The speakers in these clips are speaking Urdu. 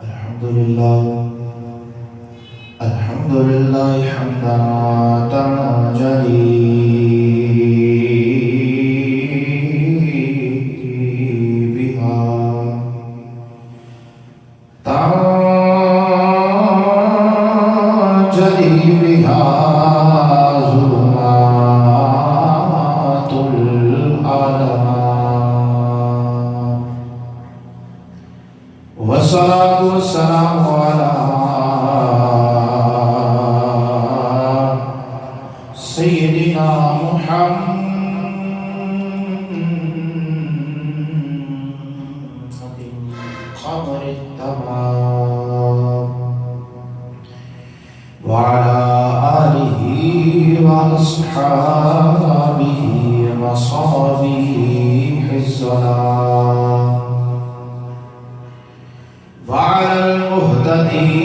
الحمد لله حمدا تنجلي بها ظلمات العالم، والصلاة والسلام على سيدنا محمد قمر التمام، وعلى آله وأصحابه وصحبه السلام، وعلى المهتدين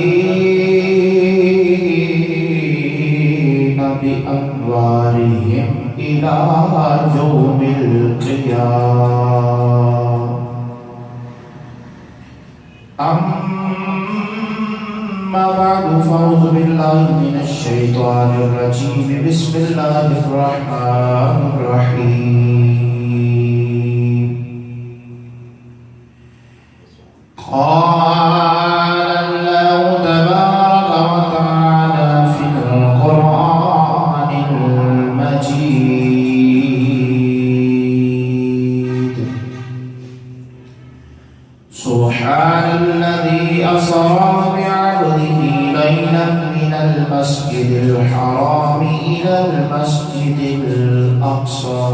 بأنوارهم إلى يوم القيامة. أما بعد، فأعوذ بالله من الشيطان الرجيم. بسم الله الرحمن الرحيم. قال الله تبارك وتعالى في القرآن المجيد: سبحان الذي أسرى بعبده ليلا من المسجد الحرام إلى المسجد الأقصى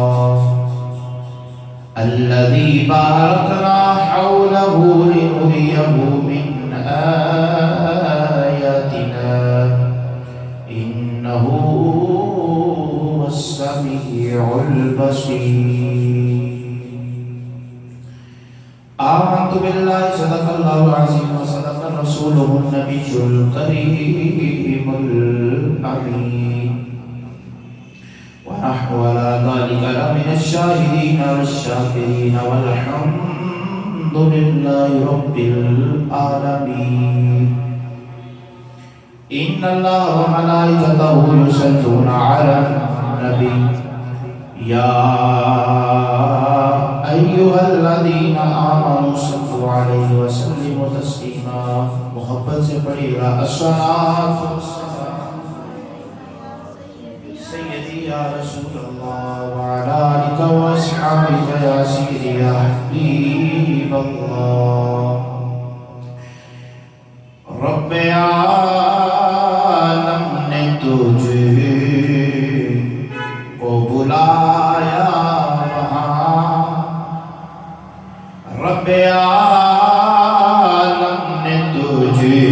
الذي باركنا حوله لنريه من آياتنا إنه هو السميع البصير. آمنت بالله صدق الله العظيم وصدق رسوله النبي الكريم الأمين، ونحن على ذلك لمن الشاهدين والشاكرين، والحمد لله رب العالمين. إن الله وملائكته يصلون على النبي يا أيها الذين آمنوا صلوا عليه وسلموا تسليما. محبت سے پڑھیے گا الصلاۃ سيدي يا رسول الله وعلى آلك وأصحابك يا سيدي يا حبيب الله. رب عالم نے تجھے کو بلایا وہاں، رب عالم نے تجھے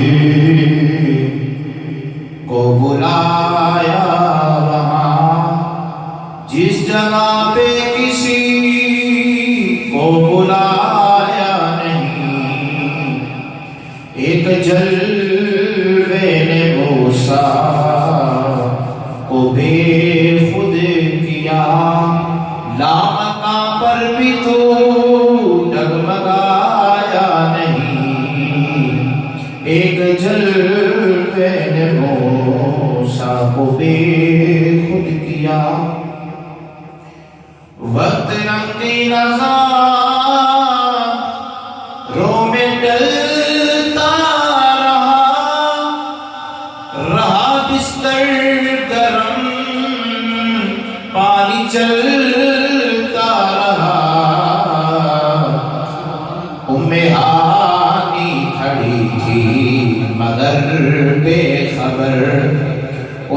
کو بلایا جس جگہ پہ کسی کو بلایا نہیں. ایک جلوے نے موسیٰ کو بے خود کیا، لامکاں پر بھی تو ڈگمگایا نہیں. ایک جلوے نے موسیٰ کو بے خود کیا، وقت رنگی نظاروں میں ڈلتا رہا بستر گرم، پانی چلتا رہا. ام ہانی کھڑی تھی مگر بے خبر،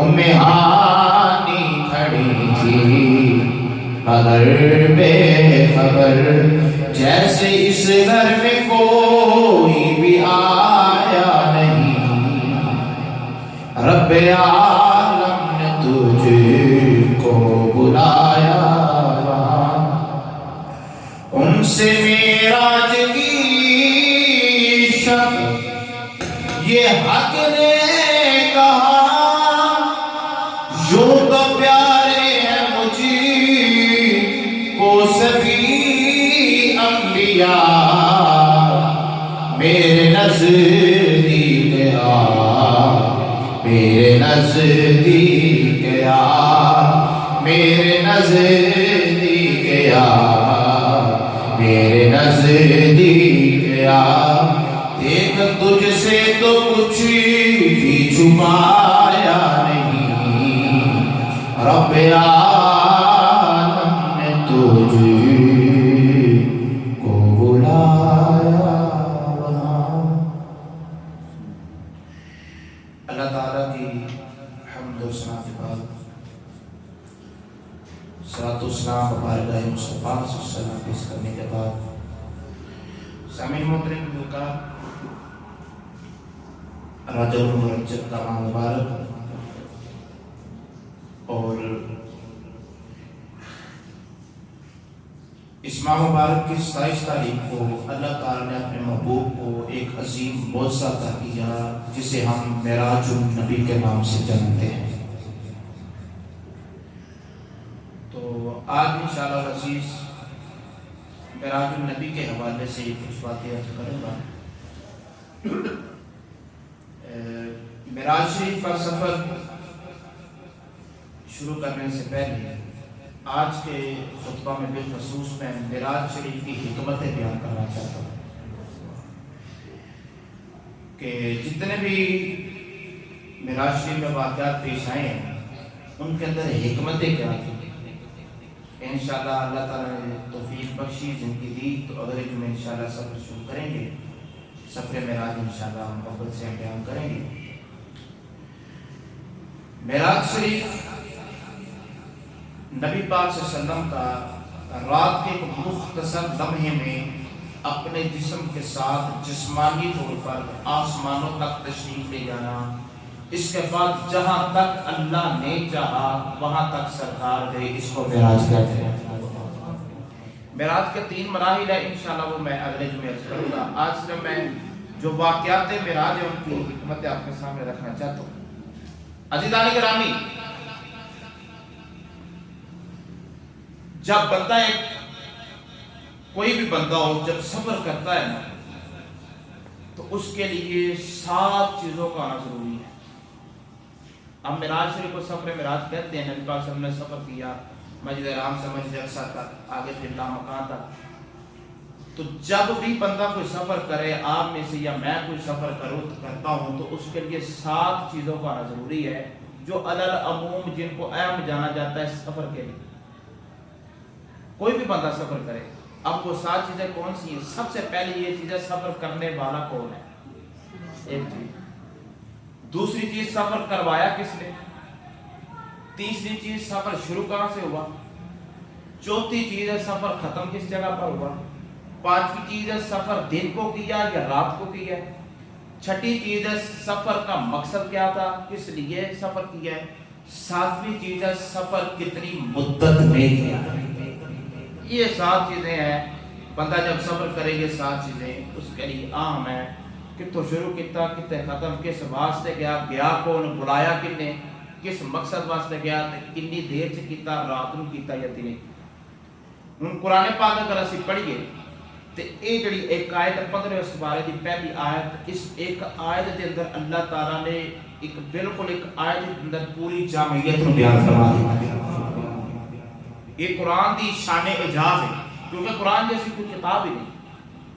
ام ہانی کھڑی تھی مگر بے خبر، جیسے اس گھر میں کوئی بھی آیا نہیں. رب عالم نے تجھے کو بلایا وہاں، ان سے معراج کی شب یہ حق نے کہا، یوں تو پیارے ہیں مجھے کو سبھی انبیاء، میرے نزدیک آ، میرے نزدیک آ، میرے نزدیک آ، میرے نزدیک آ، دیکھ تجھ سے تو کچھ بھی چھپایا نہیں، رب عالم نے تجھ کو بلایا وہاں۔ اللہ تعالیٰ کی حمد و ثنا کے بعد صلاۃ و سلام بارگاہ مصطفیٰ صلی اللہ علیہ وسلم پیش کرنے کے بعد سامعین محترم کا رجب المرجب کا ماہ مبارک اور اس ماہ مبارک کی 27 تاریخ کو اللہ تعالیٰ نے اپنے محبوب کو ایک عظیم معجزہ عطا کیا جسے ہم معراج النبی کے نام سے جانتے ہیں۔ تو آج انشاءاللہ العزیز معراج النبی کے حوالے سے کچھ باتیں عرض کروں گا۔ معراج شریف کا سفر شروع کرنے سے پہلے آج کے خطبہ میں بالخصوص میں معراج شریف کی حکمتیں بیان کرنا چاہتا ہوں کہ جتنے بھی معراج شریف میں واقعات پیش آئے ہیں ان کے اندر حکمتیں کیا تھیں۔ انشاءاللہ اللہ تعالیٰ نے توفیق بخشی، زندگی دی تو اگلے جمعے انشاءاللہ سفر شروع کریں گے، سفر معراج انشاءاللہ محبت سے ہم بیان کریں گے۔ معراج شریف نبی پاک صلی اللہ علیہ وسلم کا رات کے ایک مختصر لمحے میں اپنے جسم کے ساتھ جسمانی طور پر آسمانوں تک تشریف لے جانا، اس کے بعد جہاں تک اللہ نے چاہا وہاں تک سرکار گئے، اس کو معراج کہتے ہیں۔ معراج کے 3 مراحل ہیں، انشاءاللہ وہ میں اگلے جمعے عرض کروں گا۔ آج سے میں جو واقعات معراج ہیں ان کی حکمتیں آپ کے سامنے رکھنا چاہتا ہوں۔ عزیزان گرامی، جب بندہ کوئی بھی بندہ ہو جب سفر کرتا ہے نا تو اس کے لیے 7 چیزوں کا آنا ضروری ہے۔ ہم معراج شریف کو سفر معراج کہتے ہیں۔ نبی پاک صلی اللہ علیہ وسلم نے سفر کیا مسجد حرام سے مسجد اقصی تک، آگے پھر لامکان تک۔ تو جب بھی بندہ کوئی سفر کرے، آپ میں سے یا میں کوئی سفر کرتا ہوں، تو اس کے لیے 7 چیزوں کا آنا ضروری ہے جو علی العموم جن کو اہم جانا جاتا ہے سفر کے لیے۔ کوئی بھی بندہ سفر کرے، اب وہ 7 چیزیں کون سی ہیں؟ سب سے پہلے یہ چیز ہے سفر کرنے والا کون ہے، ایک چیز۔ دوسری چیز سفر کروایا کس نے؟ تیسری چیز سفر شروع کہاں سے ہوا؟ چوتھی چیز ہے سفر ختم کس جگہ پر ہوا؟ پانچویں چیز ہے سفر دن کو کیا یا رات کو کیا ہے؟ چھٹی چیز ہے سفر کا مقصد کیا تھا، کس لیے سفر کیا ہے؟ 7ویں چیز ہے سفر کتنی مدت میں کیا۔ یہ 7 چیزیں ہیں۔ بندہ جب سفر کرے گے 7 چیزیں اس کے لیے عام ہے۔ کتوں شروع کیتا، کتے ختم، کس واسطے گیا، گیا کون، بلایا کن نے، کس مقصد واسطے گیا، کنی دیر سے کیتا، رات نو کیتا یا دن۔ ہن قرآن پاک اگر اسی پڑھیے تو یہ جڑی ایک آیت 15 سپارے دی پہلی آیت، اس ایک آیت دے اندر اللہ تعالیٰ نے ایک بالکل ایک آیت دے اندر پوری جامعیت نو بیان فرما دیا۔ یہ قرآن دی شان اعجاز ہے، کیونکہ قرآن جیسی کوئی کتاب ہی نہیں۔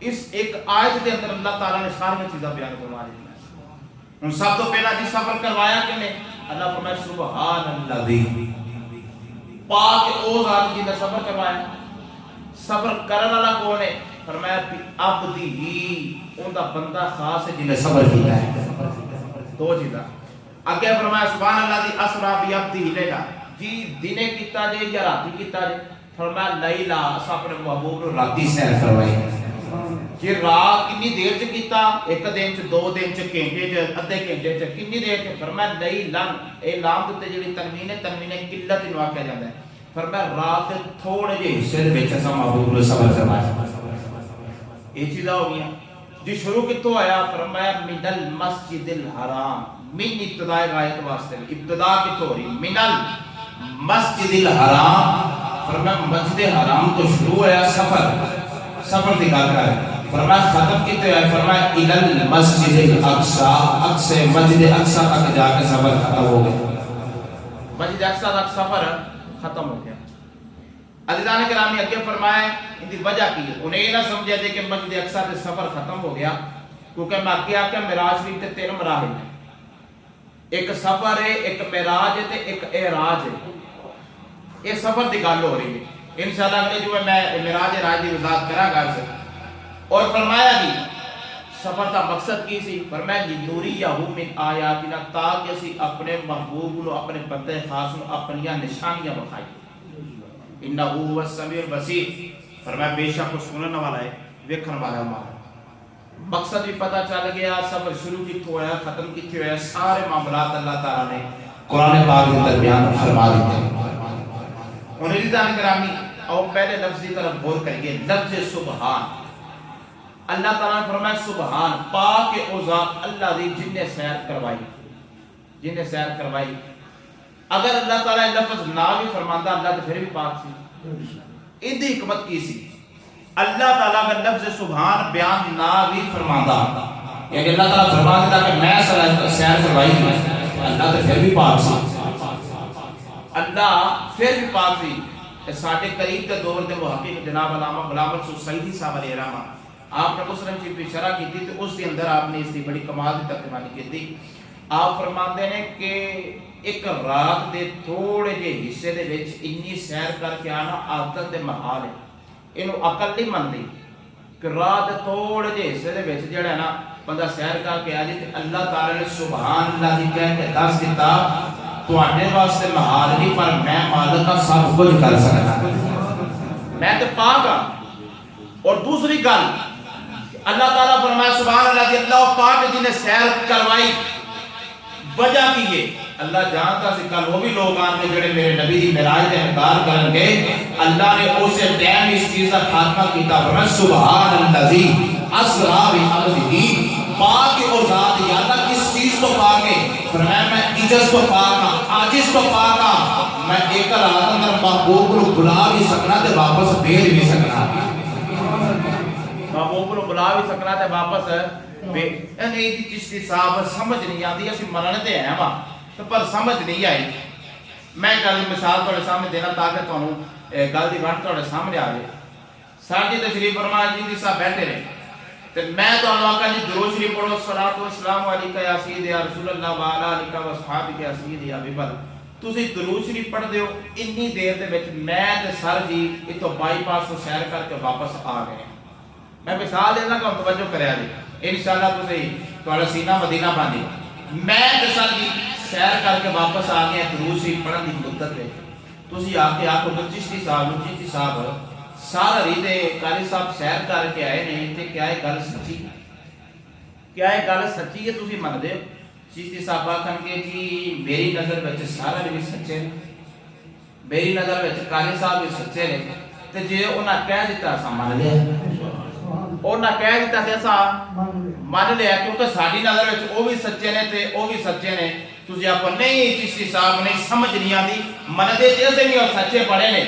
اس ایک آیت دے اندر اللہ تعالیٰ نے ساری چیزیں بیان فرما دی۔ ان سب تو پہلا جی سفر کروایا کہ نے اللہ فرمایا سبحان اللہ دی، پاک او ذات جی نے سفر کروایا۔ سفر کرنے والا کون ہے؟ فرمایا عبدی ہی، ان دا بندہ خاص ہے جن نے سفر کیا ہے۔ 2 چیزاں اگے فرمایا سبحان اللہ دی اسرا بی عبدی لیلا، جی دنے کیتا جے یا راتی کیتا جے؟ فرمایا لیلا، اس اپنے محبوب نو راتی سیر کروائی۔ جی رات کنی دیر چ کیتا؟ 1 دن چ، 2 دن چ، گھنٹے چ، ادھے گھنٹے چ، کنی دیر چ؟ فرمایا لیلن، اے لام تے جڑی تنوین ہے، تنوین قلت نو آکھیا جاندا ہے۔ فرمایا رات تھوڑے جے حصے دے وچ اساں محبوب نو سفر کروایا۔ یہ چیزاں ہو گیا جی۔ شروع کتوں آیا؟ فرمایا من المسجد الحرام، من ابتداء غایت واسطے، ابتدا کتوں ہو رہی؟ من المسجد الحرام، فرمایا مسجد حرام تو شروع ہوا سفر، سفر دی گل کر فرمایا ختم کیتے ہوئے فرمایا الى المسجد الاقصی، اقصی مسجد اقصی تک جا کے سفر ختم ہو گیا، مسجد اقصی تک سفر ختم ہو گیا۔ عزیزان کرامی اگے فرمایا ان کی وجہ کی ہے، انہیں یہ نہ سمجھا دے کہ مسجد اقصی سے سفر ختم ہو گیا، کیونکہ میں آگے آکے معراج شریف تے 3 مراحل ہیں، ایک سفر ہے، ایک معراج ہے تے ایک اعراج ہے۔ یہ سفر دی گل ہو رہی ہے، انشاءاللہ اگلے جو میں معراج اعراج دی وضاحت کراں گا سے۔ اور فرمایا جی سفر کا مقصد کی سی؟ فرمایا لنوریہو من آیاتنا، تاکہ اسی اپنے محبوب نو، اپنے بندے خاص نو اپنی نشانیاں بتائیں۔ انہو هو السمیع البصیر، فرمایا بے شک وہ سننے والا ہے، دیکھنے والا ہے۔ مقصد بھی پتہ چل گیا، سفر شروع کی ہوا ہے، ختم کی ہوا ہے، سارے معاملات اللہ تعالیٰ نے قرآن پاک کے درمیان فرما دیتے ہیں۔ انہیں عزیزان کرامی اور پہلے لفظی طرف غور کریے، لفظ سبحان، اللہ تعالیٰ نے فرمایا سبحان، پاک او ذات اللہ دی جن نے سیر کروائی، جن نے سیر کروائی۔ اگر اللہ تعالیٰ لفظ نہ بھی فرماندہ اللہ تو پھر بھی پاک سی، ان دی حکمت کی سی؟ اللہ تعالیٰ کا لفظ سبحان بیان نہ بھی فرماندہ، یعنی اللہ تعالیٰ فرما دیتا کہ میں سیر کروائی اللہ تو پھر بھی پاک سی، اللہ پھر بھی پاک سی۔ ساڑھے قریب کے دور دے محقق جناب علامہ غلام منصور سعیدی صاحب علیہ رحمہ، آپ نے مسلم شریف کی شرح کی تھی تو اس کے اندر آپ نے اس کی بڑی کمال کی ترجمانی کی تھی۔ آپ فرماتے ہیں کہ ایک رات دے تھوڑے جے حصے دے وچ انی سیر کر کے آنا عادت دے محال ہے، انہوں عقل نہیں مندی کہ رات دے تھوڑے جے حصے دے وچ جڑا ہے نا بندہ سیر کر کے آ جائے تے اللہ تعالی نے سبحان اللہ دی کہہ کے دس دیتا تواڈے واسطے محال نہیں، پر میں مالک کا سب کچھ کر سکتا، میں تے پاک ہاں۔ اور دوسری گل اللہ تعالیٰ فرمایا سبحان اللہ دی، اللہ پاک جنہیں سیر کروائی، وجہ کی ہے اللہ جانتا سی کل وہ بھی لوگ آن کے جڑے میرے نبی دی معراج دے انکار کرن گے، اللہ نے اسے ٹائم اس چیز کا خاتمہ کیتا، فرمایا سبحان الذی اسری بعبدہ، پاک اور ذات یا اللہ کس چیز کو پاک ہے؟ فرمایا میں عجز کو پاک ہاں، عاجز کو پاک ہاں، میں ایک رات اندر محبوب کو بلا بھی سکنا تے واپس بھیج بھی سکنا، محبوب کو بلا بھی سکنا تے واپس نہیں۔ چشتی صاحب سمجھ نہیں آتی، اسی مننے تے ہیں وہاں پر سمجھ نہیں آئی۔ میں گل مثال تھوڑے سامنے دینا تاکہ تانوں گل دی بات تھوڑے سامنے آ جائے۔ ساڈی تشریف فرما جی صاحب بیٹھے رہے تے میں تانوں آکھاں جی درود شریف پڑھو، صلاۃ و سلام علیکہ یا سید یا رسول اللہ وعلی آلہ و اصحابہ یا سید یا حبیب اللہ، تسی درود شریف پڑھ دیو، انی دیر دے وچ میں تے سر جی اتوں بائی پاس تو سیر کر کے واپس آ گئے۔ میں مثال دینا کہ توجہ کریا جی، انشاءاللہ تسی تہاڈا سینہ مدینہ بن جائے۔ میں تے سر جی سیر کر کے واپس آ گئے درود شریف پڑھن دی مدت ہے، تسی آ کے آکھو چشتی صاحب سارا ریدے قاری صاحب سیر کر کے آئے نہیں تے کیا ہے گل سچی؟ کیا ہے گل سچی ہے تسی من دے؟ چشتی صاحب آکھن کے جی میری نظر وچ سارا بھی سچے نے، میری نظر وچ قاری صاحب بھی سچے نے، تے جے انہاں کہہ دیتا اساں من لیا، انہاں کہہ دیتا تے اساں من لیا، کیونکہ ساڈی نظر وچ او بھی سچے نے تے او بھی سچے نے۔ تسی آپ نہیں چشتی صاحب نہیں سمجھ نہیں آتی، من دے جیسے بھی اور سچے پڑے نے،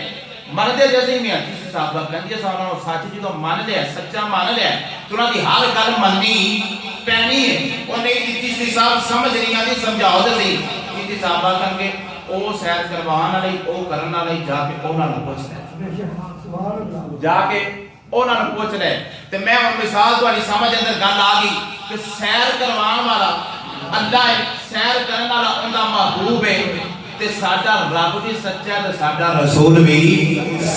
من دے جیسے بھی چشتی صاحب کا کہندی ہے سارا سچ جی تو من لیا، سچا من لیا، تو انہاں دی ہر گل مننی پینی ہے۔ او نہیں چشتی صاحب سمجھ نہیں آتی، سمجھاؤ تے صحیح۔ چشتی صاحب آکھن گے او سیر کروان والی او کرن والی جا کے انہاں نوں پوچھ لے، جا کے انہاں نوں پوچھ لے۔ تے میں ہن مثال تہاڈی سمجھ اندر گل آ گئی کہ سیر کروان والا اللہ ہے، سیر کرن والا اوندا محبوب ہے، تے ساڈا رب بھی سچا ہے تے ساڈا رسول بھی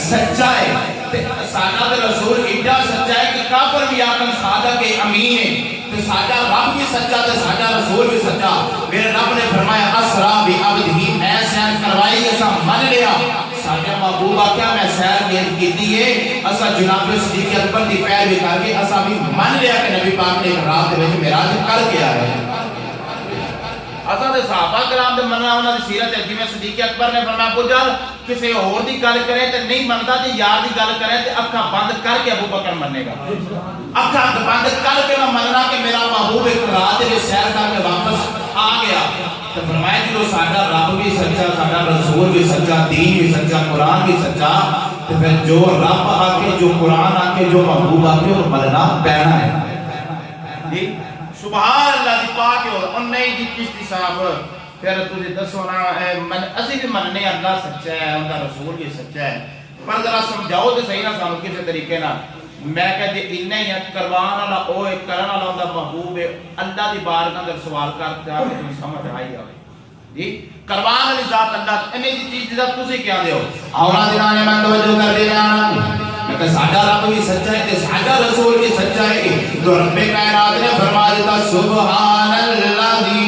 سچا ہے، تے ساڈا تے رسول ایڈا سچا ہے کہ کافر بھی آکھن صادق امین ہے، تے ساڈا رب بھی سچا تے ساڈا رسول بھی سچا۔ میرے رب نے فرمایا اسری بعبدہ، میں سیر کروائی اساں من لیا، ساڈا محبوب آکھیا میں سیر کیتی ہے، اساں جناب صدیق اکبر دی پیروی کر کے اساں بھی من لیا کہ نبی پاک نے رات دے وچ معراج کر کے آئے۔ اساں دے صحابہ کرام دے مننا انہاں دی سیرت ہے، جویں صدیق اکبر نے فرمایا ابو جہل کسی اور دی گل کرے تے نہیں مندا، جے یار دی گل کرے تے اکھاں بند کر کے ابو بکر مننے گا، اکھاں بند کر کے میں مننا کہ میرا محبوب ایک رات دے سیر کر کے واپس آ گیا۔ تو فرمایا جدوں ساڈا رب بھی سچا، ساڈا رسول بھی سچا، دین بھی سچا، قرآن بھی سچا، تو پھر جو رب آکے جو قرآن آکے جو محبوب آکے وہ مننا پینا ہے جی سبحان اللہ دی پاک ہو ان نہیں دی چشتی صاحب پھر تجھے دسونا اسی بھی مننے اللہ سچا ہے ان کا رسول بھی سچا ہے پر ذرا سمجھاؤ تو صحیح نہ سانو کسی طریقے نہ میں کہتے انہیں ہی کروان والا او ایک کرن والا ہوندا محبوب ہے اللہ دی بارگاہ اندر سوال کرتے آپ کو سمجھ آئی جائے جی کروان والی ذات اللہ انہیں دی چیز ذات تسی کیا دے ہو اونا دینا میں توجہ کر دے رہا کہ ساڈا رب بھی سچا ہے تے ساڈا رسول بھی سچا ہے تو رب کائنات نے فرما دیتا سبحان الذی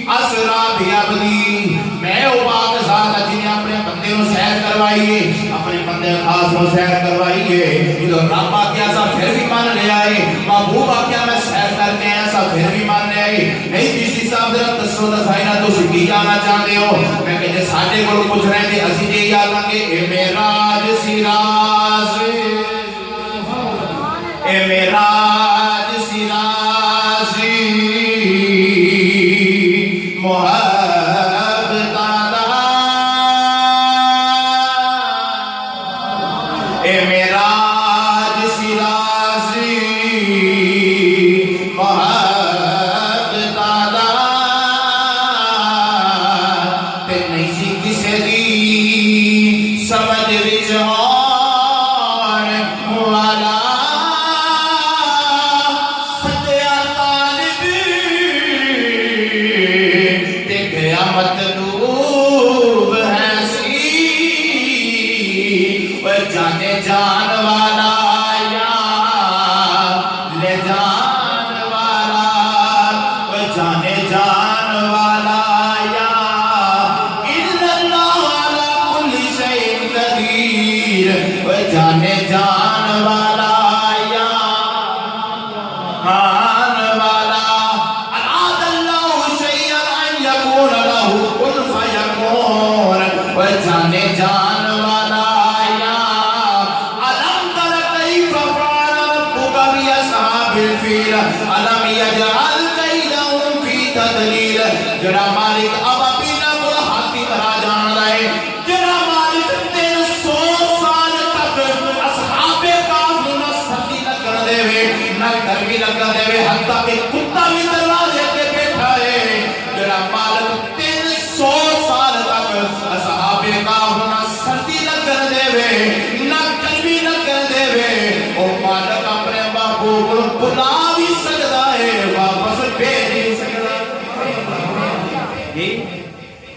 اسرا بعبدی میں او پاک ذات جن نے اپنے بندے کو سیر کروائی اپنے بندے خاص کو سیر کروائی ہے جو رب کیا سا پھر بھی مان لے آئے محبوب کیا میں سیر کر کے ایسا پھر بھی مان لے آئے نہیں چشتی صاحب ذرا تسو دسائنا تو سکی جانا چاہتے ہو میں کہتے ساڈے کو پوچھ رہے تھے اسی دے یاد آنگے اے معراج سراج اے معراج سراج محبت اے معراج سراج محبت تے نہیں سی کسے دی سمجھ وچ آن والا فتیا طالب تے گیا مطلوب ہے سی وہ جانے جان والا یا لے جان والا وہ جانے جان والا یا الا اللہ علی کل شیء قدیر وہ جانے جان والا یا مان والا اراد اللہ شیئا ان یکون له کن فیکون وہ جانے جان والا یا علم تر کیف فعل ربک باصحاب الفیل علم یجعل کیدہم فی تضلیل جڑا مالک اب اپنی نقل ہاتھی طرح جان رہے جڑا مالک 300 سال تک اصحاب کاف نہ سردی لگن دے وے نہ گرمی لگن دے وے حتیٰ کہ کتا بھی دروازے تے بیٹھا ہے جڑا مالک 300 سال تک اصحاب کاف نہ سردی لگن دے وے نہ گرمی لگن دے وے او مالک اپنے محبوب کو بلا بھی سکتا ہے واپس بھیج نہیں سکتا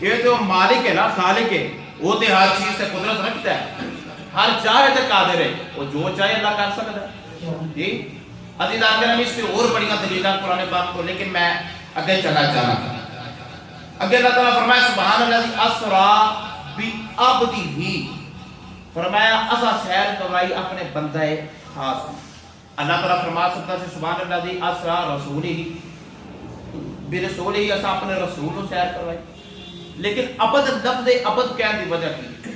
یہ تو مالک ہے نا خالق ہے وہ تے ہر چیز تے قدرت رکھتا ہے ہر چاہے تے قادر ہے وہ جو چاہے اللہ کر سکتا ہے جی عزیزان کرام اس پہ اور بڑی دلیلاں قرآن پاک کو لیکن میں اگے چلا جانا اگے اللہ تعالیٰ فرمایا سبحان اللہ اسرا بعبدہ فرمایا اسا سیر کروائی اپنے بندے خاص اللہ تعالیٰ فرما سکتا ہے سبحان اللہ اسرا رسولہ برسولہ اسا اپنے رسول کو سیر کروائی لیکن عبد لفظ عبد کہنے دی وجہ کی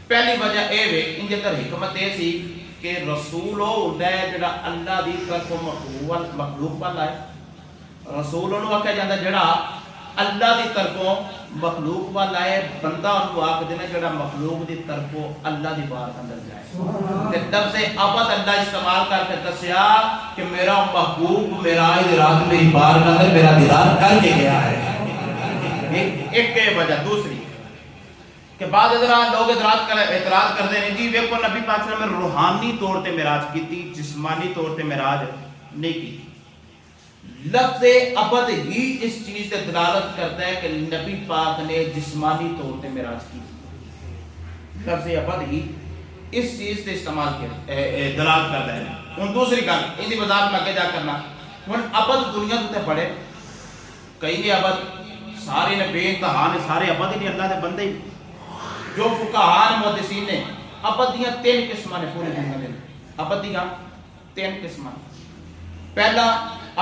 پہلی وجہ اے وے ان کے اندر حکمت اے سی کہ رسول ہوتا ہے جڑا اللہ دی طرف مخلوق والا ہے رسول انہوں آکھا جاندہ جڑا اللہ دی طرفوں مخلوق والا ہے بندہ انہوں آکھا دینا جڑا مخلوق دی طرفوں اللہ دی بار اندر جائے کہ تب سے عبد اللہ استعمال کر کے دسیا کہ میرا محبوب میرا رات میری بار اندر میرا دیدار کر کے گیا ہے ایک وجہ دوسری کہ بعد لوگ اعتراض کرتے ہیں جی ویکو نبی پاک صلی اللہ علیہ وسلم روحانی طور تے معراج کی تھی جسمانی طور تے معراج نہیں کی لفظ عبد ہی اس چیز سے دلالت کرتا ہے کہ نبی پاک نے جسمانی طور تے معراج کی لفظ عبد ہی اس چیز سے استعمال کیا دلالت کرتا ہے ان دوسری گل ان دی وضاحت میں آگے جا کرنا ہن عبد دنیا تے بڑے کئی نے عبد سارے نے بے انتہا نے سارے عبد ہی اللہ دے بندے ہی جو فقہاء محدثین نے عبد دیاں 3 قسماں نے پوری دنیا میں عبد دیاں 3 قسماں پہلا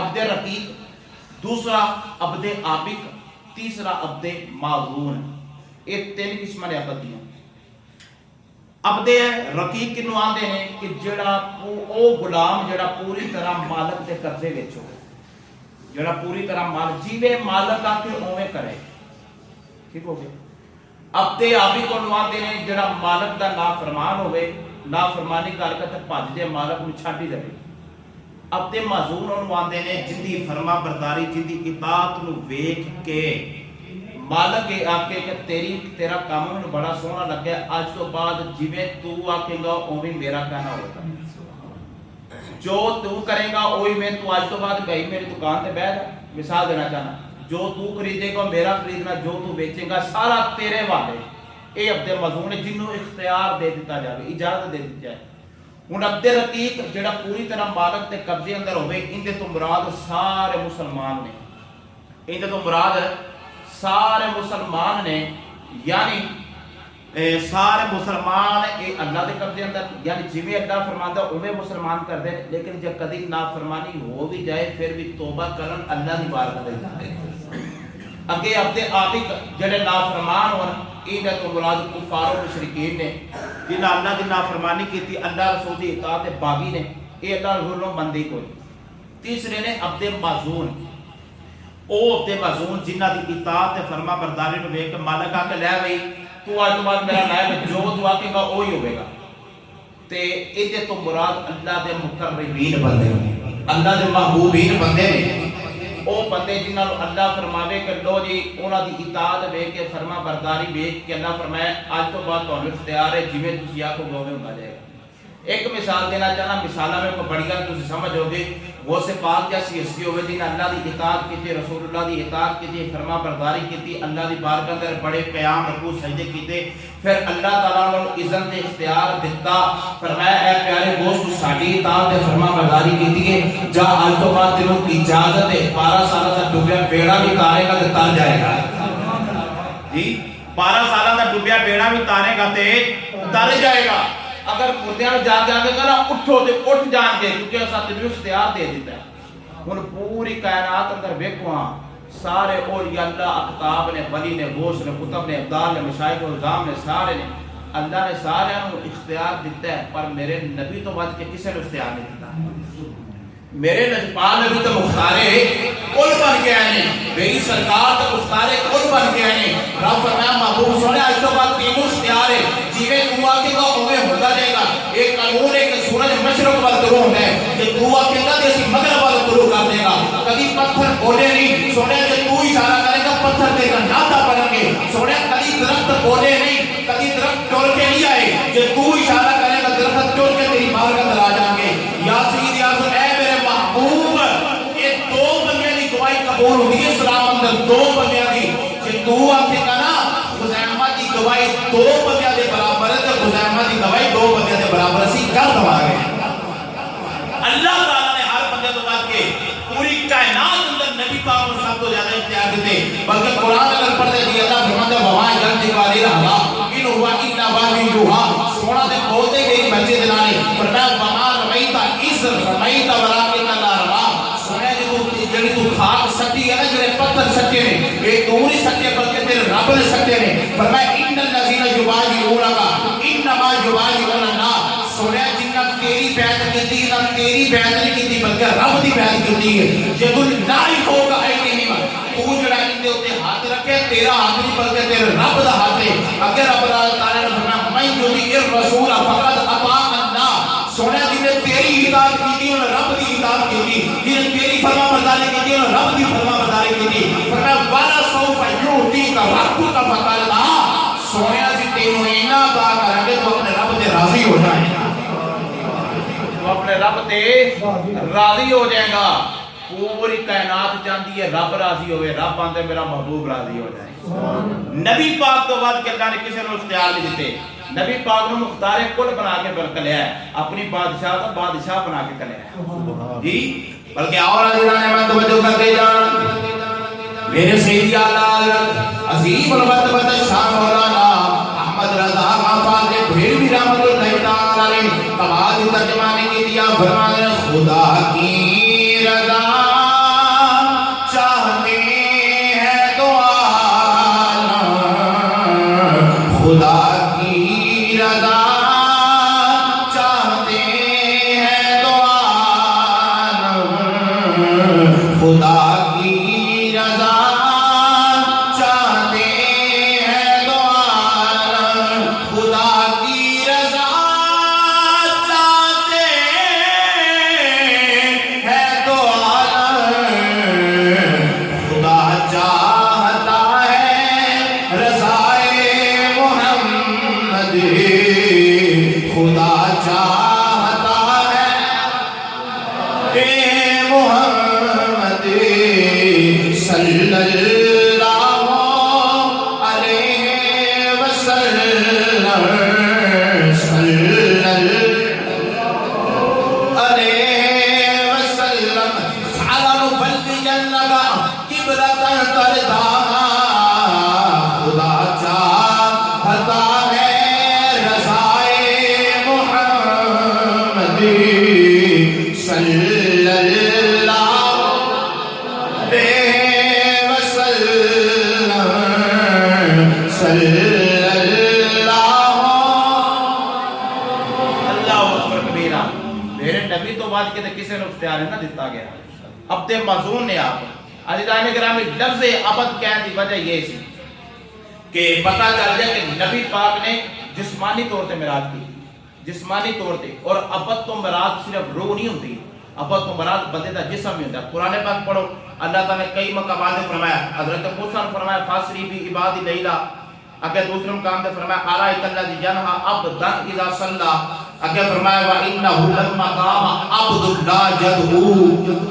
عبد رقیق دوسرا عبد عابق تیسرا عبد معذون یہ 3 قسماں نے عبد دیاں عبد رقیق کنوں آندے ہیں کہ جڑا او غلام جڑا پوری طرح مالک دے قبضے وچ ہو جڑا پوری طرح مالک جیویں مالک آ کے اوویں کرے ٹھیک ہو گیا ابتے آبی کو نواندے نے جڑا مالک دا نافرمان ہوئے، نافرمانی کر کے بھج دے مالک نو چھڈ ہی دے۔ ابتے معذور نواندے نے جندی فرما برداری جندی اطاعت نو ویکھ کے مالک یہ آکے کہ تیرا کام میں بڑا سونا لگا ہے، آج تو بعد جویں تو آکے گا اوہی میرا کہنا ہوگا، جو تو کرے گا وہی میں تو آج تو بعد گئی میری دکان تے بیٹھ۔ مثال دینا چاہنا، جو تو خریدے گا میرا خریدنا، جو تو بیچے گا سارا تیرے والے۔ اے عبد مظلوم نے جنہوں اختیار دے دیتا جائے، اجازت دے دی جائے۔ ہن عبد رقیق جڑا پوری طرح مالک تے قبضے اندر ہوئے، ان دے تو مراد سارے مسلمان نے، ان دے تو مراد سارے مسلمان نے، یعنی سارے مسلمان اے اللہ دے قبضے اندر، یعنی جویں اللہ فرماندا اوویں مسلمان کر دے، لیکن جے کدی نافرمانی ہو بھی جائے پھر بھی توبہ کرن اللہ دی بارگاہ دے جاندے۔ اگے عبد عابد جڑے نافرمان ہون، ان تو مراد کفار و مشرکین نے جنہاں اللہ دی نافرمانی کیتی، اللہ رسول دی اطاعت باغی نے، اے اللہ رسول نو بندے کوئی۔ تیسرے نے عبد معزون، او عبد معزون جنہاں دی اطاعت فرما برداری نو ویکھ کے مالک آ کے لے گئی، تو آج تو بعد میرا نائب جو دعا کے گا وہی ہوئے گا۔ تے ایدے تو مراد اللہ دے مقربین بندے، اللہ دے محبوبین بندے نے، او بندے جنہاں نو اللہ فرماوے کہ لو جی انہاں دی اطاعت ویکھ کے فرما برداری ویکھ کے اللہ فرمائے آج تو بعد تانوں اختیار ہے جویں تسی آکھو گے اوویں ہوندا جائے گا۔ ایک مثال دینا چاہنا، مثالاں میں کوئی بڑی گل تسی سمجھ ہوگی، غوث پاک جیسی ہستی ہوئے جنہاں اللہ دی اطاعت کیتی، رسول اللہ دی اطاعت کیتی، فرما برداری کیتی، اللہ دی بارگاہ اندر بڑے قیام رکوع سجدے کیتے، پھر اللہ تعالیٰ نے اذن تے اختیار دیتا، فرمایا اے پیارے دوست ساڈی اطاعت تے فرما برداری کیتی ہے، جا آج تو بعد تینوں اجازت ہے 12 سالہ تک ڈوبیا بیڑا بھی تارے گا تے تر جائے گا۔ جی 12 سالہ تک ڈوبیا بیڑا بھی تارے گا تے تر جائے گا۔ اگر مردیاں جان جان کے کہنا اٹھو تے اٹھ جان کے، کیونکہ اساں تینوں اختیار دے دیتا ہے۔ ہن پوری کائنات اندر ویکھو ہاں سارے اولیاء اللہ اقطاب نے، ولی نے، غوث نے، قطب نے، ابدال نے، مشائخ العظام نے، سارے نے اللہ نے سارے کو اختیار دیتا ہے، پر میرے نبی تو بعد کے کسے نے اختیار نہیں دیتا۔ میرے نجپال نبی تو مختارے کل بن کے آئے ہیں، میری سرکار تو مختارے کل بن کے آئے ہیں۔ رب فرمایا محبوب سونے آج تو بعد تینوں اختیار ہے، جیویں تو آکے گا اوویں ہوتا جائے گا۔ ایک قانون ہے کہ سورج مشرق وال طلوع ہوتا ہے، کہ تو آکے گا تے اسی مغرب وال طلوع کر دے گا۔ کبھی پتھر بولے نہیں، سونے کہ تو اشارہ کرے گا پتھر دے گا ناتا پڑیں گے۔ سونے کبھی درخت بولے نہیں، کبھی درخت ٹور کے نہیں آئے، کہ تو اشارہ کرے گا درخت ٹور کے تیری بار کا دل آ جائیں گے۔ یا سید یا سید اے میرے محبوب، یہ دو بندیاں دی دعائی قبول ہوتی ہے اسلام اندر، دو بندیاں دی، کہ تو آکے گا نا خزیمہ دی دعائی دو بندیاں دے برابر ہے، تو خزیمہ دی دعائی دو بندیاں دے برابر اسی کر دعا گئے۔ اللہ تعالیٰ نے ہر بندے تو بات کے پوری کائنات اندر نبی پاک کو سب تو زیادہ اختیار دیتے، بلکہ قرآن اگر پڑھتے دی اللہ فرماتا ہے وَمَا يَنْطِقُ عَنِ الْهَوَىٰ إِنْ هُوَ إِلَّا وَحْيٌ يُوحَىٰ۔ سونا دے بولتے گئی بچے دلانے، فرمایا وَمَا رَمَيْتَ إِذْ رَمَيْتَ وَلَٰكِنَّ اللَّهَ رَمَىٰ۔ سونا جڑی تو خاک سٹی ہے نا، جڑے پتھر سٹے نے، یہ تو نہیں سٹے بلکہ تیرے رب نے سٹے نے۔ فرمایا إِنَّ الَّذِينَ يُبَايِعُونَكَ إِنَّمَا يُبَايِعُونَ اللَّهَ۔ سونا جنہ تیری بیعت کیتی، نہ تیری بیعت نہیں کیتی بلکہ رب دی بیعت کیتی ہے۔ جب النائف ہوگا ایدیہم، تو جڑا ان دے اوتے ہاتھ رکھے تیرا ہاتھ نہیں بلکہ تیرے رب دا ہاتھ ہے۔ اگر رب تعالیٰ نے فرمایا مَن یُطِیعِ الرَّسُولَ فَقَدْ أَطَاعَ اللَّهَ۔ سونا جن نے تیری اطاعت کیتی انہوں نے رب دی اطاعت کیتی، جن نے تیری فرما برداری کیتی انہوں نے رب دی فرما برداری کیتی۔ فرمایا وَلَسَوْفَ يُعْطِيكَ رَبُّكَ فَتَرْضَىٰ۔ سونا جی تینوں اینا عطا کریں گے تو اپنے رب تے راضی ہو جائیں گا، تو اپنے رب تے راضی ہو جائے گا۔ پوری کائنات چاہتی ہے رب راضی ہوئے، رب آندے میرا محبوب راضی ہو جائے۔ نبی پاک تو بعد کہ اللہ نے کسی نے اختیار نہیں دیتے، نبی پاک نے مختار کل بنا کے کلیا ہے، اپنی بادشاہ کا بادشاہ بنا کے کلیا ہے جی۔ بلکہ اور عزیزان احمد توجہ کرتے جان، میرے سیدی اعلیٰ حضرت عظیم الرتبت شان مولانا احمد رضا غافار نے بھیڑ بھی رحمت اللہ تعالیٰ علیہ کمال ترجمانے کی دیا، فرمانے خدا کی رضا چاہتے ہیں تو عالم، خدا کی رضا چاہتے ہیں تو عالم، خدا کی رضا چاہتے ہیں تو صلی اللہ علیہ وسلم صلی اللہ اکبر کبیرہ. میرے نبی تو بعد کہتے کسی نے اختیار نہ دیتا گیا. عبد مزون نے آپ عزیزان گرامی لفظ عبد کہنے کی وجہ یہ سی کہ پتہ چل جائے کہ نبی پاک نے جسمانی طور تے معراج کی, جسمانی طور تے. اور عبد تو مراد صرف روح نہیں ہوتی, عبد تو مراد بندے دا جسم بھی ہوتا ہے. قرآن پاک پڑھو, اللہ تعالیٰ نے کئی مقامات میں فرمایا, حضرت موسیٰ نے فرمایا فاسری بی عبادی لیلا, اگر دوسرے مقام میں فرمایا آرائیت الذی ینہا عبدا اذا صلی, اگر فرمایا وَإِنَّهُ لَمَّا قَامَ عَبْدُ اللَّهِ يَدْعُوهُ,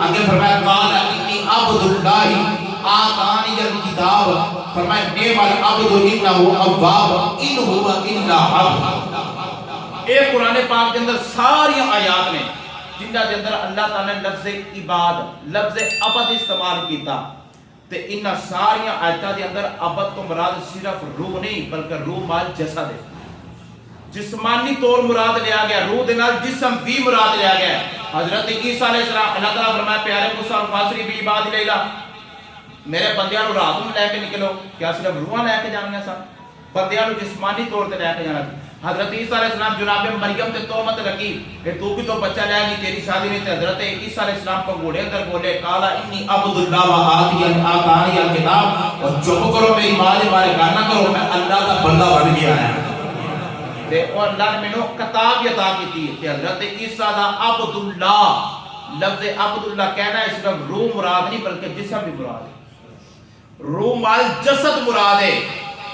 اگر فرمایا قَالَ إِنِّي عَبْدُ اللَّهِ آتَانِيَ الْكِتَابَ, فرمایا نِعْمَ الْعَبْدُ إِنَّهُ أَوَّابٌ إِنْ هُوَ إِلَّا عَبْدٌ. اے قرآن پاک کے اندر ساری آیات نے جنہاں کے اندر اللہ تعالیٰ نے لفظ عباد, لفظ عبد استعمال کیتا, تے انہاں ساری آیتاں دے اندر عبد تو مراد صرف روح نہیں بلکہ روح مال جسد ہے. جسمانی طور مراد لیا گیا, روح دے نال جسم بھی مراد لیا گیا. حضرت عیسیٰ علیہ السلام اللہ تعالیٰ فرمایا پیارے موسیٰ فاسری بی عبادی لیلا, میرے بندیاں نو رات میں لے کے نکلو. کیا صرف روحاں لے کے جانیاں سن, بندیاں نو جسمانی طور تے لے کے جانا. حضرت عیسیٰ علیہ السلام جناب مریم تے تہمت لگی کہ تو بھی تو بچہ لے گی, تیری شادی نہیں. تے حضرت عیسیٰ علیہ السلام کو گھوڑے اندر بولے قال انی عبد اللہ و آتانی الکتاب, اور چپ کرو میری ماں دے بارے گل نہ کرو, میں اللہ دا بندہ بن گیا ہے. اور اللہ نے مینوں کتاب عطا کی. تے حضرت عیسیٰ دا عبد اللہ, لفظ عبد اللہ کہنا ہے صرف روح مراد نہیں بلکہ جسم بھی مراد ہے, روح مال جسد مراد ہے.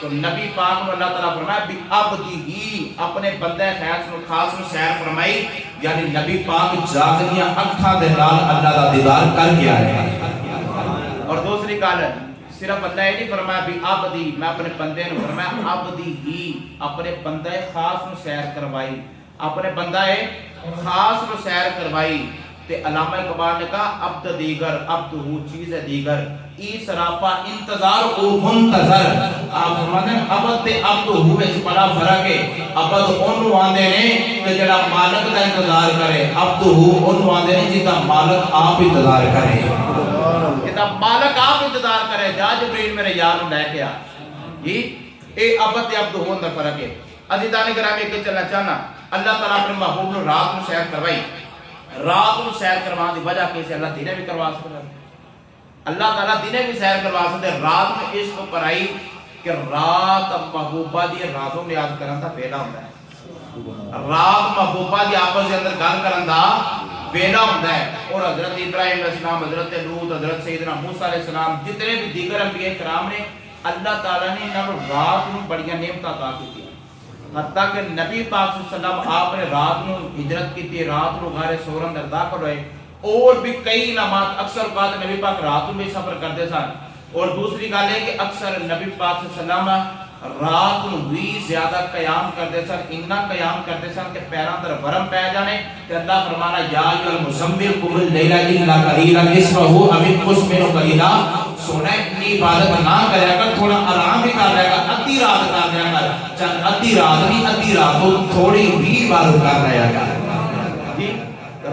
تو نبی پاک نے اللہ تعالیٰ فرمایا بھی عبدی ہی, اپنے بندے خاص میں سیر فرمائی, یعنی نبی پاک جاگنیاں اکھاں دے نال اللہ دا دیدار کر کے آئے. اور دوسری گل صرف اللہ یہ نہیں فرمایا بھی عبدی, میں اپنے بندے نے فرمایا عبدی ہی, اپنے بندے خاص میں سیر کروائی, اپنے بندے خاص میں سیر کروائی. تے علامہ اقبال نے کہا عبد دیگر عبد ہو چیز دیگر, ای سراپا انتظار او منتظر. آپ فرماتے ہیں عبد تے عبد ہو وچ بڑا فرق ہے. عبد اونوں آندے نے کہ جڑا مالک دا انتظار کرے, عبد ہو اونوں آندے نے جدا مالک آپ انتظار کرے, جدا مالک آپ انتظار کرے. جا جبریل میرے یار نوں لے کے آ جی, اے عبد تے عبد ہو دا فرق ہے. عزیزان گرامی کہ چلنا چاہنا اللہ تعالیٰ اپنے محبوب نوں رات نوں سیر کروائی. رات کو سیر کروان دی وجہ کیسے اللہ دینے بھی کروا سکتا ہے, اللہ تعالیٰ دینے بھی سیر کروا سکتے. رات میں عشق پر آئی کہ رات محبوبہ دی راتوں میں یاد کرن دا ویلا ہوندا ہے, رات محبوبہ دی آپس دے اندر گل کرن دا ویلا ہوندا ہے. اور حضرت ابراہیم علیہ السلام, حضرت لوط, حضرت سیدنا موسیٰ علیہ السلام, جتنے بھی دیگر انبیاء کرام نے, اللہ تعالیٰ نے انہاں نوں رات نوں بڑیاں نعمتاں عطا کیتیاں. حتیٰ کہ نبی پاک صلی اللہ علیہ وسلم آپ نے رات نو ہجرت کی تھی, رات نو غار سور اندر داخل ہوئے. اور بھی کئی انعامات, اکثر اوقات نبی پاک رات میں سفر کرتے سن. اور دوسری گل ہے کہ اکثر نبی پاک صلی اللہ علیہ وسلم رات نو بھی زیادہ قیام کرتے سن, اتنا قیام کرتے سن کہ پیراں اندر ورم پے جانے. تے اللہ فرمانا یا ایھا المزمل قم اللیل الا قلیلا نصفہ او انقص منہ قلیلا, سونا اتنی عبادت نہ کریا کر, تھوڑا آرام بھی کر لیا کر, ادھی رات کر لیا کر, چل ادھی رات نہیں ادھی رات تو تھوڑی بھی عبادت کر لیا کر. جی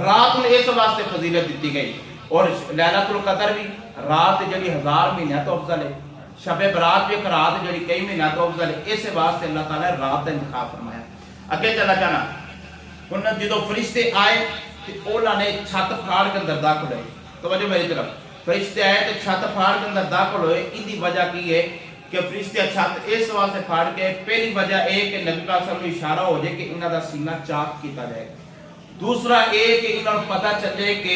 رات میں اس واسطے فضیلت دیتی گئی. اور لیلۃ القدر بھی رات جڑی 1000 مہینے تو افضل ہے, شب برات بھی ایک رات جڑی کئی مہینے تو افضل ہے. اس واسطے اللہ تعالیٰ نے رات کا انتخاب فرمایا. اگے چلا جانا, ہن جدوں فرشتے آئے تے اولا نے چھت پھاڑ کے اندر داخل ہوئے. توجہ میری طرف, فرشتے آئے تو چھت پھاڑ کے اندر داخل ہوئے. ان دی وجہ کی ہے کہ فرشتے چھت اس واسطے پھاڑ کے, پہلی وجہ ہے کہ نبی پاک صلی اللہ علیہ وسلم اشارہ ہو جائے کہ انہاں دا سینہ چاک کیتا جائے. دوسرا یہ کہ انہاں نوں پتہ چلے کہ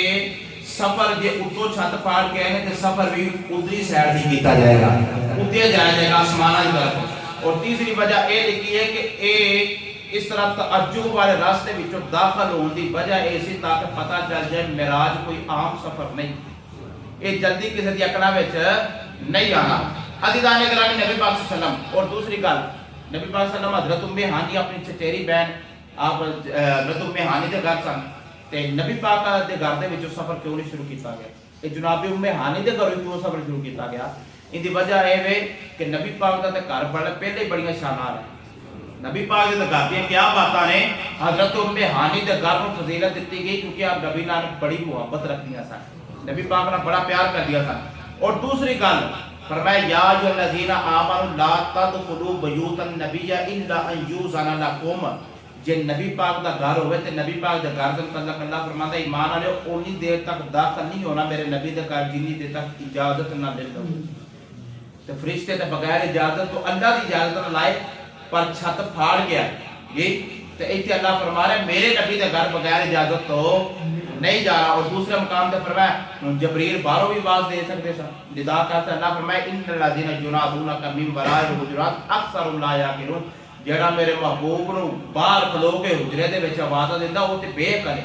سفر جے اتو چھت پھاڑ کے آئے تو سفر بھی ادھری سائڈ ہی کیتا جائے گا, اتنے جایا جائے گا آسمانہ کی طرف. اور تیسری وجہ یہ لکھی ہے کہ اس طرح تعجب والے راستے وچوں داخل ہونے کی وجہ ایسی تاکہ پتہ چل جائے معراج کوئی عام سفر نہیں, یہ جلدی کسی دی عقلاں وچ نہیں آنا. عزیزان گرامی نبی پاک صلی اللہ علیہ وسلم. اور دوسری گل, نبی پاک صلی اللہ علیہ وسلم حضرت ام ہانی اپنی چچیری بہن آپ حضرت ام ہانی دے گھر سن, تے نبی پاک دے گھر دے وچوں سفر کیوں نہیں شروع کیتا گیا؟ یہ جناب ام ہانی دے گھروں کیوں سفر شروع کیتا گیا؟ ان دی وجہ یہ ہے کہ نبی پاک دا تے گھر بڑا پہلے بڑیاں شانار ہے. نبی پاک دے گھر دیا کیا باتاں نے؟ حضرت ام ہانی دے گھر کو فضیلت دیتی گئی کیونکہ آپ نبی نال بڑی محبت رکھدیاں سن، نبی پاک نال بڑا پیار کر دیا سن۔ اور دوسری گل فرمایا یا ایھا الذین آمنوا لا تدخلوا بیوت النبی الا ان یؤذن لکم، جے نبی پاک دا گھر ہوئے تے نبی پاک دے گھر دے متعلق اللہ فرماتا ہے ایمان والے اونی دیر تک داخل نہیں ہونا میرے نبی دے گھر جنی دیر تک اجازت نہ لے لو۔ تے فرشتے تے بغیر اجازت تو اللہ دی اجازت نہ لائے پر چھت پھاڑ گیا یہ تے ایتھے اللہ فرما رہے میرے نبی دے گھر بغیر اجازت تو نہیں جا رہا۔ اور دوسرے مقام تے فرمایا جبریل باہروں بھی آواز دے سکتے سن، ندا کرتا اللہ فرمایا ان الذین ینادونک من وراء الحجرات اکثرهم لا یعقلون، جڑا میرے محبوب نو باہر کھلو کے حجرے دے وچ آواز دیندا او تے بے عقل ہے،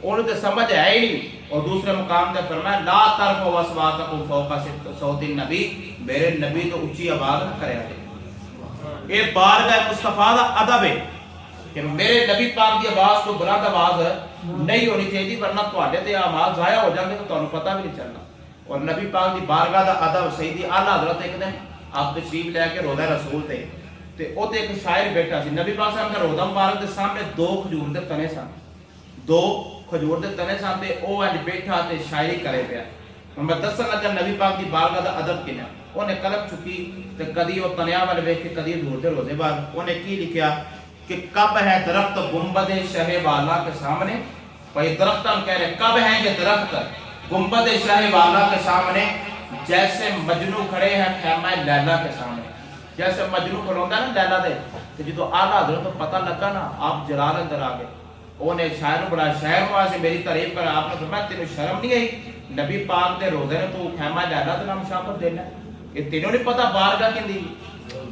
اونوں تے سمجھ ہے ہی نہیں۔ اور دوسرے مقام تے فرمایا لا ترفعوا اصواتکم فوق صوت النبی، میرے نبی تو اونچی آواز نہ کریا جے۔ یہ بارگاہ مصطفیٰ دا ادب ہے کہ میرے نبی پاک دی آواز کو بلند آواز نہیں ہونی چاہیے ورنہ تواڈے تے اعمال ضائع ہو جاندے تے تانوں پتہ بھی نہیں چلنا۔ اور نبی پاک دی بارگاہ دا ادب سیدی اعلیٰ حضرت ایک دن آپ تشریف لے کے روضہ رسول تے او تے ایک شاعر بیٹھا سی، نبی پاک صاحب دا روضہ مبارک دے سامنے دو کھجور دے تنے سن، دو کھجور دے تنے سن تے او اج بیٹھا تے شاعری کرے پیا۔ میں دسن لگا نبی پاک دی بارگاہ دا ادب کنا، اونے قلم چکی تے کدی او تنیا ول ویکھ کے کدی دور دے روزے بعد اونے کی لکھیا کہ کب ہے درخت گنبد شاہ والا کے سامنے، بھائی درختاں کہہ رہے کب ہیں یہ درخت گنبد شاہ والا کے سامنے، جیسے مجنو کھڑے ہیں خیمہ لیلا کے سامنے، جیسے مجنو کھڑوندا نا لیلا دے تے جدوں اعلیٰ حضرت کو پتہ لگا نا آپ جلال اندر آ گئے، اونے شاعر بڑا شاعر ہوا سے میری تعریف کر آپ نے فرمایا تینوں شرم نہیں آئی نبی پاک دے روزے نے تو خیمہ لیلا تے نام شامت دینا، یہ تینوں نہیں پتہ بارگاہ کیندی؟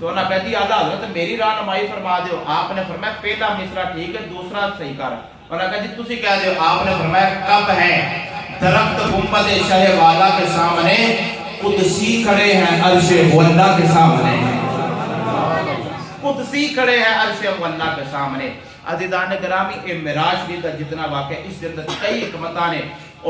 تو انہاں کہتی اعلیٰ حضرت میری رہنمائی فرما دیو۔ آپ نے فرمایا پہلا مصرع ٹھیک ہے دوسرا صحیح کر، انہاں کہا جی تسی کہہ دیو۔ آپ نے فرمایا کب ہے درخت گنبد شاہ والا کے سامنے، قدسی کھڑے ہیں عرش مولا کے سامنے، قدسی کھڑے ہیں عرش مولا کے سامنے۔ عزیزان گرامی اے معراج شریف دا جتنا واقعہ اس دے اندر کئی حکمتاں نے،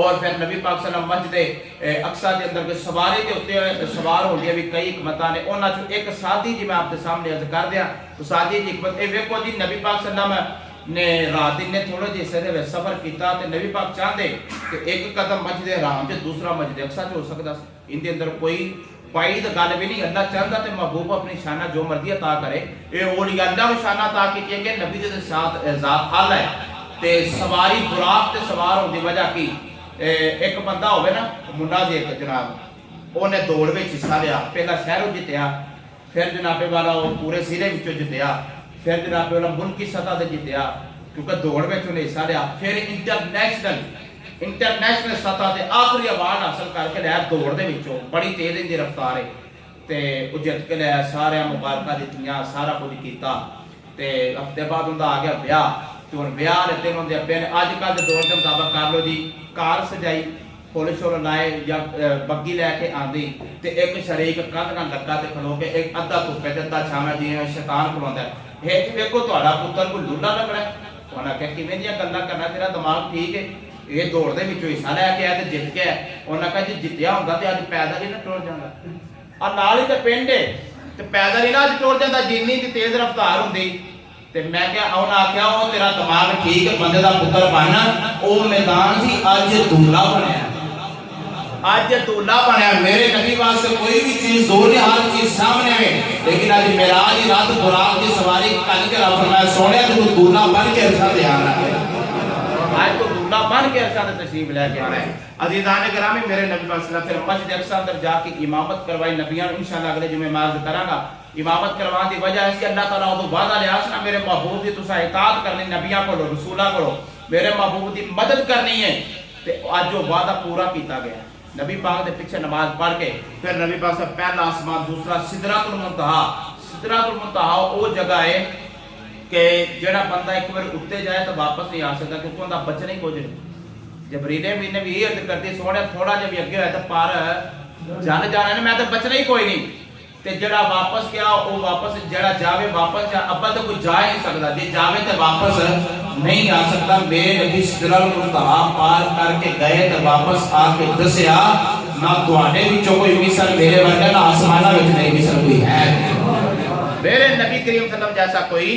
اور پھر نبی پاک صلی اللہ علیہ وسلم مسجد اقصی دے اندر کے سواری دے اوتے سوار ہون دی بھی کئی حکمتاں نے، انہاں چوں ایک سادی جی میں آپ دے سامنے عرض کر دیاں تو سادی جی حکمت اے ویکھو جی نبی پاک صلی اللہ علیہ وسلم نے رات دن نے تھوڑے جے حصے دے سفر کیتا تے نبی پاک چاہندے کہ ایک قدم مسجد حرام تے دوسرا مسجد اقصی چ ہو سکدا سی، ان دے اندر کوئی بعید گل بھی نہیں، اللہ چاہتا تے محبوب اپنی شانہ جو مرضی عطا کرے، اے اولی اللہ کو شانہ عطا کی کہ نبی دے ساتھ ذات اعلی ہے تے سواری براق تے سوار ہون دی وجہ کی ایک بندہ ہوئے نا منڈا جی ایک جناب اونے دوڑ وچ حصہ لیا، پہلا شہروں جتیا، پھر جناب والا وہ پورے ضلع وچوں جتیا، پھر جناب والا ملکی سطح تے جتیا کیونکہ دوڑ وچ انہیں حصہ لیا، پھر انٹرنیشنل سطح تے آخری ایوارڈ حاصل کر کے لیا دوڑ دے وچوں، بڑی تیز ان دی رفتار ہے تے او جت کے لیا، سارے مبارکہ دتیاں، سارا کچھ کیتا تے ہفتے بعد اوندا آ گیا بیاہ، تے ہن بیاہ نے تینوں دے ابے نے اج کل دے دور دے مطابق کر لو جی کار سجائی پھول شول لائے یا بگی لے کے آندی تے ایک شریک کندھ نال لگا تے کھلو کے ایک ادھا دھوپے تے ادھا چھاویں جی شیطان کھلوندا ہے، ہے جی ویکھو تہاڈا پتر کوئی لولا لگنا ہے، انہاں کہ کیویں دیاں گلاں کرنا تیرا دماغ ٹھیک ہے، یہ دوڑ دے وچوں حصہ لے کے آیا تے جت کے انہاں کہا جی جتیا ہوندا تے اج پیدل ہی نہ ٹر جاندا، آ نال ہی تے پنڈ ہے تے پیدل ہی نہ اج ٹر جاندا جینی دی تیز رفتار ہوندی تے میں کہا انہاں آکھیا او تیرا دماغ ٹھیک ہے بندے دا پتر بننا او میدان سی اج دولہ بنیا، آج دولہ بنیا، میرے نبی واسطے کوئی بھی چیز دور نہیں، ہر چیز سامنے میں، لیکن آج معراج رات براق کی سواری کر کے رب فرمایا سونے تو دولہ بن کے عرصہ دے آنا ہے، آج تو دولہ بن کے عرصہ دے تشریف لے کے آنا ہے۔ عزیزان گرامی میرے نبی صلی اللہ علیہ وسلم پھر مسجد اقصی اندر جا کے امامت کروائی، نبیاں انشاءاللہ اگلے جمعے میں عرض کراں گا، امامت کروان دی وجہ ہے کہ اللہ تعالیٰ تو وعدہ لیا سنا میرے محبوب دی تساں اطاعت کرنی، نبیاں کو رسولہ کو میرے محبوب دی مدد کرنی ہے، تے آج جو وعدہ پورا کیتا گیا ہے۔ نبی پاک دے پیچھے نماز پڑھ کے پھر نبی پاک سے پہلا آسمان، دوسرا سدرۃ المنتہا، سدرۃ المنتہا وہ جگہ ہے کہ جڑا بندہ ایک بار اٹھتے جائے تو واپس نہیں آ سکتا کیونکہ انہاں بچنے کچھ نہیں، جبریل نے بھی یہ عرض کرتی سونے تھوڑا جب اگے ہوئے تو پار جان جانا ہے میں تو بچنا ہی کوئی نہیں، تے جڑا واپس گیا وہ واپس جڑا جاوے واپس جا ابا تو کوئی جا ہی نہیں سکتا، جی جاوے تو واپس نہیں آ سکتا۔ میرے نبی سدرۃ المنتہا پار کر کے گئے تو واپس آ کے دسیا نہ تواڈے وچوں کوئی مثل میرے ورگا نہ آسماناں وچ نہیں مثل کوئی ہے، میرے نبی کریم صلی اللہ علیہ وسلم جیسا کوئی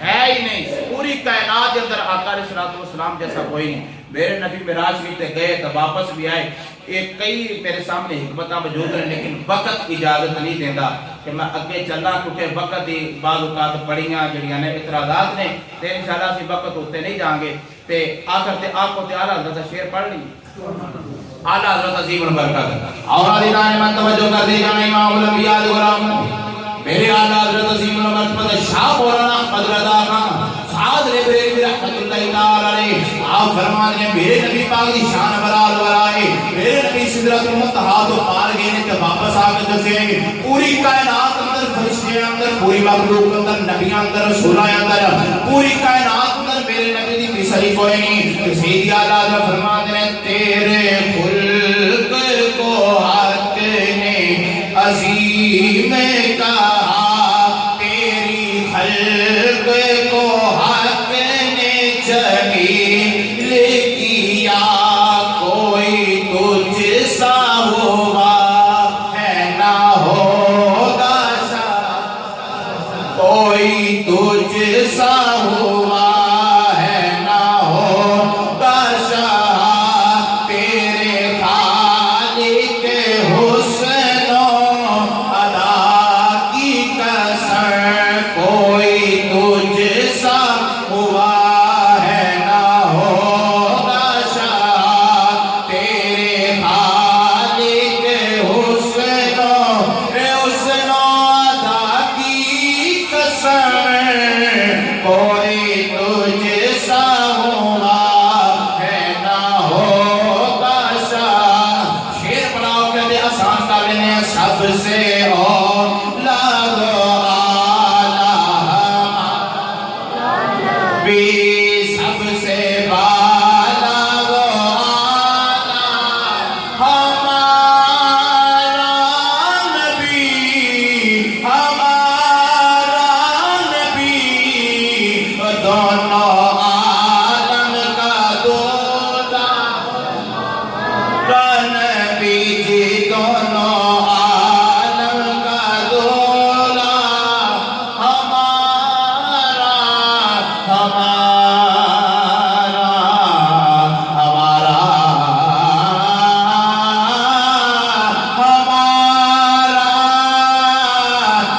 ہے ہی نہیں، پوری کائنات کے اندر آقا علیہ السلام جیسا کوئی نہیں۔ میرے نبی معراج بھی گئے تو واپس بھی آئے، ایک کئی میرے سامنے حکمت موجود ہیں، لیکن وقت اجازت نہیں دینا کہ میں اگے چلنا، کیونکہ وقت دی بعض اوقات بڑیاں جڑیاں نے اعتراضات نے، تے انشاءاللہ اسی وقت ہوتے نہیں جائیں گے۔ تے آخر تے آپ کو تے اعلیٰ حضرت شعر پڑھ لی، اعلیٰ حضرت عظیم البرکت اور علیدان میں توجہ کر دی جانا امام الانبیاء غلام میرے اعلیٰ حضرت عظیم البرکت شاہ مولانا احمد رضا خان سعد بریلوی رحمۃ اللہ تعالی علیہ، آپ فرماتے ہیں میرے نبی پاک دی شان برال ورائے، میرے نبی سدرۃ المنتہا تو پار گئے نے تے واپس آ کے دسے پوری کائنات اندر فرشتے اندر پوری مخلوق اندر نبیاں اندر رسولاں اندر پوری کائنات اندر میرے نبی دی مثال کوئی نہیں۔ کہ سیدی اعلیٰ حضرت فرماتے ہیں تیرے خلق کو حق نے عظیم کہا، تیری خلق کو حق نے جمیل کیا، کوئی تجھ سا ہوا ہے نہ ہوگا کوئی تجھ سا ہوا ہے نہ ہوگا شاہ، تیرے خالق حسن و ادا کی قسم، کوئی تجھ سا ہوا ہے نہ ہوگا شاہ، تیرے خالق حسن و ادا کی قسم، کوئی تجھ سا ہوا ہے نہ ہوگا شاہ۔ شیر پڑھاؤ کہتے آسان کر لینے ہیں سب سے اولاد اعلیٰ بھی، سب سے بالا وہ اعلیٰ ہمارا نبی، ہمارا نبی، دونوں عالم کا دولا نبی جی، دونوں عالم کا دولا ہمارا ہمارا ہمارا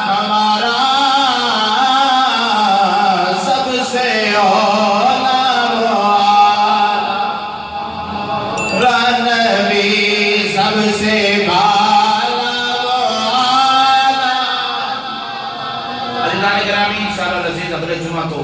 ہمارا سب سے اولا نبی، سب سے بالا علیہ گرامی انشاءاللہ العزیز اگلے جمعہ کو